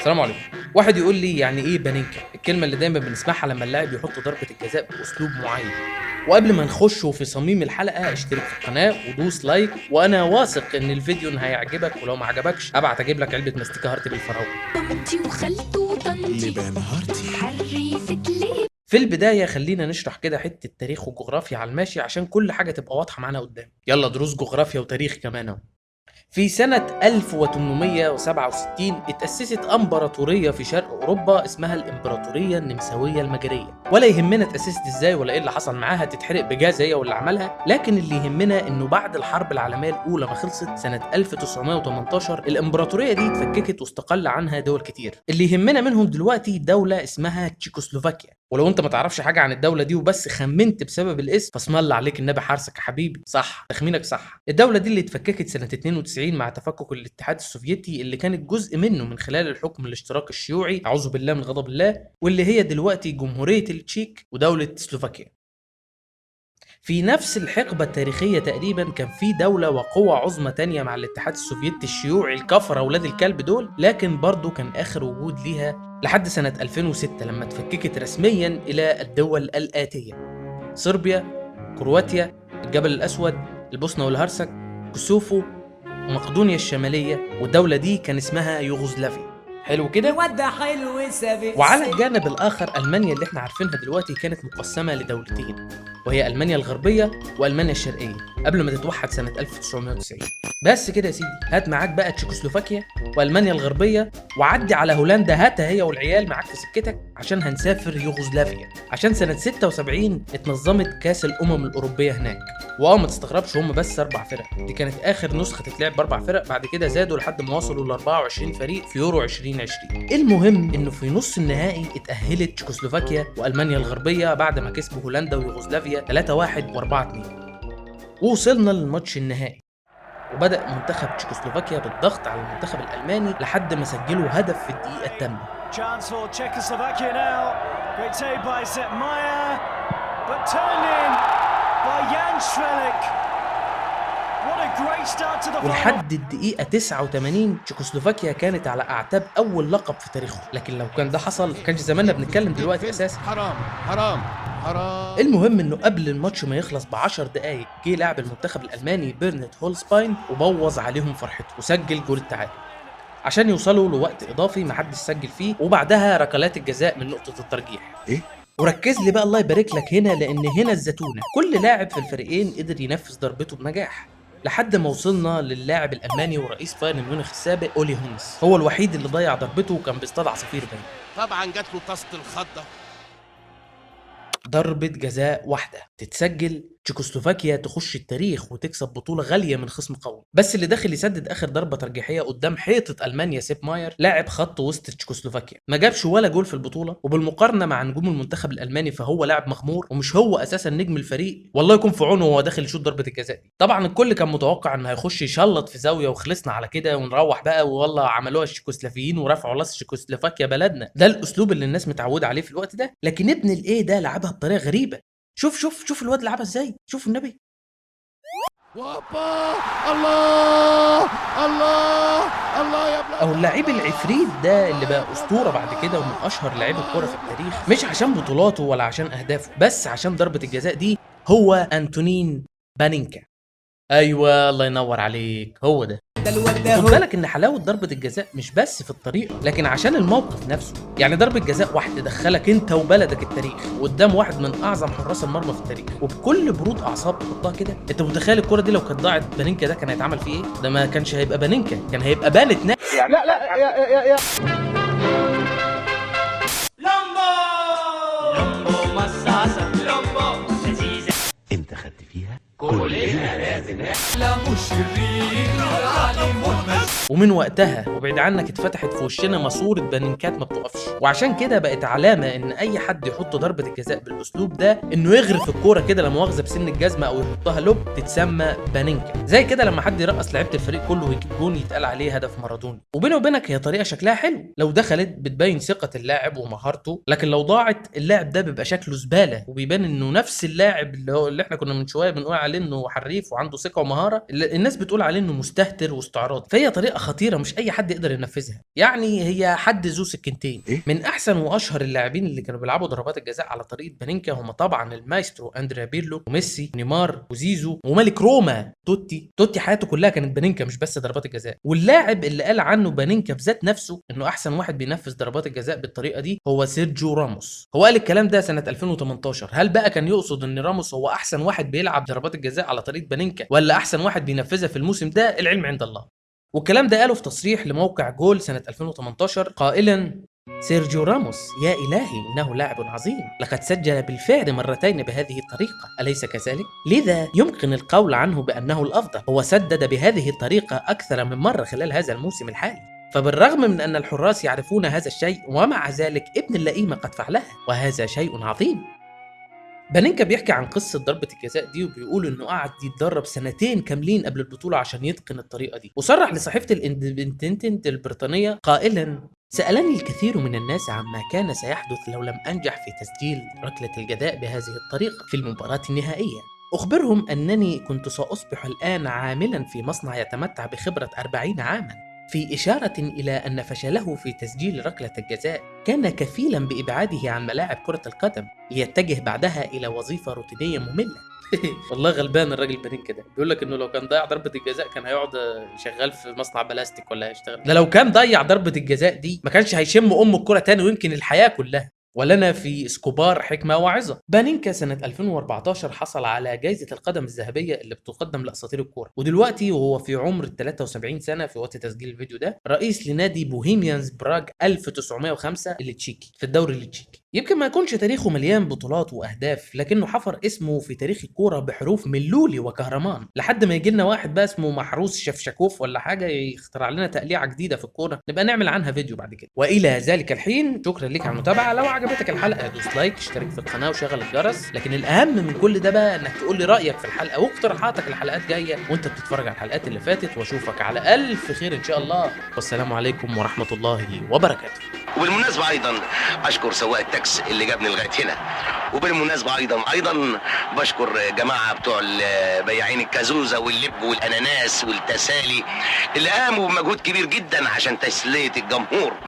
السلام عليكم. واحد يقول لي يعني ايه بانينكا؟ الكلمه اللي دايما بنسمعها لما اللاعب يحط ضربه الجزاء باسلوب معين. وقبل ما نخش في صميم الحلقه اشترك في القناه ودوس لايك، وانا واثق ان الفيديو هيعجبك، ولو ما عجبكش ابعت اجيب لك علبه مستكه هارت بالفراوله. طنطي وخالته وطنطي لبان هارتي. حريفة ليه. في البدايه خلينا نشرح كده حته تاريخ وجغرافيا على الماشي عشان كل حاجه تبقى واضحه معانا قدام. يلا دروس جغرافيا وتاريخ كمان اهو. في سنة 1867 اتأسست امبراطورية في شرق أوروبا اسمها الإمبراطورية النمساوية المجرية، ولا يهمنا اتأسست ازاي ولا ايه اللي حصل معاها، تتحرق بجاز هي واللي عملها، لكن اللي يهمنا انه بعد الحرب العالمية الأولى ما خلصت سنة 1918 الإمبراطورية دي اتفككت واستقل عنها دول كتير. اللي يهمنا منهم دلوقتي دولة اسمها تشيكوسلوفاكيا، ولو انت ما تعرفش حاجة عن الدولة دي وبس خمنت بسبب الاسم فاسم الله عليك النبي حارسك يا حبيبي. صح، تخمينك صح. الدولة دي اللي اتفككت سنة 92 مع تفكك الاتحاد السوفيتي اللي كانت جزء منه من خلال الحكم الاشتراكي الشيوعي، اعوذ بالله من غضب الله، واللي هي دلوقتي جمهورية التشيك ودولة سلوفاكيا. في نفس الحقبة التاريخية تقريبا كان في دولة وقوة عظمى تانية مع الاتحاد السوفيتي الشيوعي الكفرة أولاد الكلب دول، لكن برضو كان آخر وجود ليها لحد سنة 2006 لما اتفككت رسميا إلى الدول الآتية: صربيا، كرواتيا، الجبل الأسود، البوسنة والهرسك، كوسوفو، ومقدونيا الشمالية، والدولة دي كان اسمها يوغوسلافيا. حلو كده؟ الواد حلو سابق. وعلى الجانب الآخر ألمانيا اللي احنا عارفينها دلوقتي كانت مقسمة لدولتين، وهي ألمانيا الغربية وألمانيا الشرقية، قبل ما تتوحد سنة 1990. بس كده يا سيدي، هات معاك بقى تشيكوسلوفاكيا وألمانيا الغربية، وعدي على هولندا، هاتها هي والعيال معاك في سكتك عشان هنسافر يوغوسلافيا، عشان سنة 76 اتنظمت كاس الأمم الأوروبية هناك. ما تستغربش هم بس 4 فرق، دي كانت آخر نسخة تتلعب ب4 فرق، بعد كده زادوا لحد ما وصلوا ل 24 فريق في يورو 2020. المهم انه في نص النهائي اتأهلت تشيكوسلوفاكيا وألمانيا الغربية بعد ما كسبوا هولندا ويوغوسلافيا 3-1 و4-2، ووصلنا للماتش النهائي. وبدأ منتخب تشيكوسلوفاكيا بالضغط على المنتخب الألماني لحد ما سجلوا هدف في الدقيقة الثامنة. Chance for Czechoslovakia now. Great save by Sepp Maier, but turned in by Jan Švelik. What a great start to the final. ولحد الدقيقة 89 تشيكوسلوفاكيا كانت على أعتاب أول لقب في تاريخه، لكن لو كان ده حصل ما كانش زماننا بنتكلم دلوقتي أساسا. حرام حرام حرام. المهم انه قبل الماتش ما يخلص ب10 دقايق جه لاعب المنتخب الالماني بيرنت هولسباين وبوظ عليهم فرحته وسجل جول التعادل عشان يوصلوا لوقت اضافي ما حدش سجل فيه، وبعدها ركلات الجزاء من نقطة الترجيح. ايه؟ وركز لي بقى الله يبارك لك هنا، لان هنا الزتونة، كل لاعب في الفريقين قدر ينفذ ضربته بنجاح لحد ما وصلنا للاعب الالماني ورئيس بايرن ميونخ السابق اولي هونس، هو الوحيد اللي ضيع ضربته وكان بيصطاد عصافير باين. طبعا جات له طاسه الخضه. ضربة جزاء واحدة تتسجل، تشيكوسلوفاكيا تخش التاريخ وتكسب بطولة غالية من خصم قوي. بس اللي داخل يسدد آخر ضربة ترجيحية قدام حيطة ألمانيا سيب ماير، لاعب خط وسط تشيكوسلوفاكيا، ما جابش ولا جول في البطولة، وبالمقارنة مع نجوم المنتخب الألماني فهو لاعب مغمور ومش هو أساسا نجم الفريق، والله يكون في عونه وهو داخل يشوط ضربة الجزاء دي. طبعا الكل كان متوقع إنه هيخش يشلط في زاوية وخلصنا على كده ونروح بقى، والله عملوها التشيكوسلافيين ورفعوا راس تشيكوسلوفاكيا بلدنا، ده الأسلوب اللي الناس متعودة عليه في الوقت ده. لكن ابن الإيه ده لعبها بطريقة غريبة. شوف الواد لعبها ازاي، شوف النبي. وابا الله الله الله يا بلاد. او اللعيب العفريت ده اللي بقى اسطوره بعد كده ومن اشهر لعيبه الكوره في التاريخ، مش عشان بطولاته ولا عشان اهدافه، بس عشان ضربه الجزاء دي، هو انتونين بانينكا. ايوه الله ينور عليك، هو ده. خد بالك ان حلاوه ضربه الجزاء مش بس في الطريقه، لكن عشان الموقف نفسه. يعني ضربه جزاء واحده تدخلك انت وبلدك التاريخ قدام واحد من اعظم حراس المرمى في التاريخ، وبكل برود اعصاب تحطها كده. انت متخيل الكره دي لو كانت ضاعت بانينكا ده كان هيتعمل فيه ايه؟ ده ما كانش هيبقى بانينكا، كان هيبقى بانت ناس. لا يا انت خدت فيها كلنا لازم. ومن وقتها وبعيد عنك اتفتحت في وشنا ماسوره بانينكات ما بتقفش، وعشان كده بقت علامه ان اي حد يحط ضربه الجزاء بالاسلوب ده انه يغرف الكوره كده لا مؤاخذه بسن الجزمه او يحطها لوب تتسمى بانينكا. زي كده لما حد يرقص لعيبه الفريق كله ويجيب جون يتقال عليه هدف مارادوني. وبيني وبينك هي طريقه شكلها حلو، لو دخلت بتبين ثقه اللاعب ومهارته، لكن لو ضاعت اللاعب ده بيبقى شكله زباله وبيبان انه نفس اللاعب اللي احنا كنا من شويه بنقول عليه انه حريف وعنده ثقه ومهاره، الناس بتقول عليه انه مستهتر واستعراض. فهي طريقه خطيره مش اي حد يقدر ينفذها، يعني هي حد ذو سكنتين. من احسن واشهر اللاعبين اللي كانوا بيلعبوا ضربات الجزاء على طريقه بانينكا هم طبعا المايسترو اندريا بيرلو وميسي ونيمار وزيزو وملك روما توتي حياته كلها كانت بانينكا مش بس ضربات الجزاء. واللاعب اللي قال عنه بانينكا بذات نفسه انه احسن واحد بينفذ ضربات الجزاء بالطريقه دي هو سيرجيو راموس. هو قال الكلام ده سنه 2018. هل بقى كان يقصد ان راموس هو احسن واحد بيلعب ضربات الجزاء على طريقه بانينكا ولا احسن واحد بينفذها في الموسم ده؟ العلم عند الله. والكلام ده قاله في تصريح لموقع جول سنه 2018 قائلا: سيرجيو راموس يا إلهي إنه لاعب عظيم، لقد سجل بالفعل مرتين بهذه الطريقة، أليس كذلك؟ لذا يمكن القول عنه بأنه الأفضل. هو سدد بهذه الطريقة أكثر من مرة خلال هذا الموسم الحالي. فبالرغم من أن الحراس يعرفون هذا الشيء ومع ذلك ابن اللئيم قد فعلها، وهذا شيء عظيم. بانينكا بيحكي عن قصة ضربة الجزاء دي وبيقول انه قعد يتدرب سنتين كاملين قبل البطولة عشان يتقن الطريقة دي. وصرح لصحيفة الاندبندنت البريطانية قائلا: سألني الكثير من الناس عما كان سيحدث لو لم أنجح في تسجيل ركلة الجزاء بهذه الطريقة في المباراة النهائية. أخبرهم أنني كنت سأصبح الآن عاملا في مصنع يتمتع بخبرة 40 عاما، في إشارة إلى أن فشله في تسجيل ركلة الجزاء كان كفيلا بإبعاده عن ملاعب كرة القدم ليتجه بعدها إلى وظيفة روتينية مملة. والله غلبان الراجل بانينكا ده. بيقول لك انه لو كان ضيع ضربه الجزاء كان هيقعد شغال في مصنع بلاستيك ولا هيشتغل. ده لو كان ضيع ضربه الجزاء دي ما كانش هيشم الكرة تاني ويمكن الحياه كلها. ولنا في اسكوبار حكمة وعظة. بانينكا سنة 2014 حصل على جائزة القدم الذهبية اللي بتقدم لأساطير الكورة، ودلوقتي وهو في عمر 73 سنة في وقت تسجيل الفيديو ده رئيس لنادي بوهيميانز براغ 1905 اللي تشيكي في الدوري التشيكي. يمكن ما يكونش تاريخه مليان بطولات واهداف، لكنه حفر اسمه في تاريخ الكوره بحروف من لولي وكهرمان، لحد ما يجي لنا واحد بقى اسمه محروس شفشكوف ولا حاجه يخترع لنا تقليعه جديده في الكوره نبقى نعمل عنها فيديو بعد كده. والى ذلك الحين شكرا ليك على المتابعه. لو عجبتك الحلقه دوس لايك، اشترك في القناه وشغل الجرس. لكن الاهم من كل ده بقى انك تقول لي رايك في الحلقه واقتراحاتك لحلقات جايه وانت بتتفرج على الحلقات اللي فاتت. واشوفك على الف خير ان شاء الله، والسلام عليكم ورحمه الله وبركاته. وبالمناسبة أيضا أشكر سواق التاكس اللي جابني لغاية هنا. وبالمناسبة أيضا بشكر جماعة بتوع بياعين الكازوزة واللب والأناناس والتسالي اللي قاموا بمجهود كبير جدا عشان تسلية الجمهور.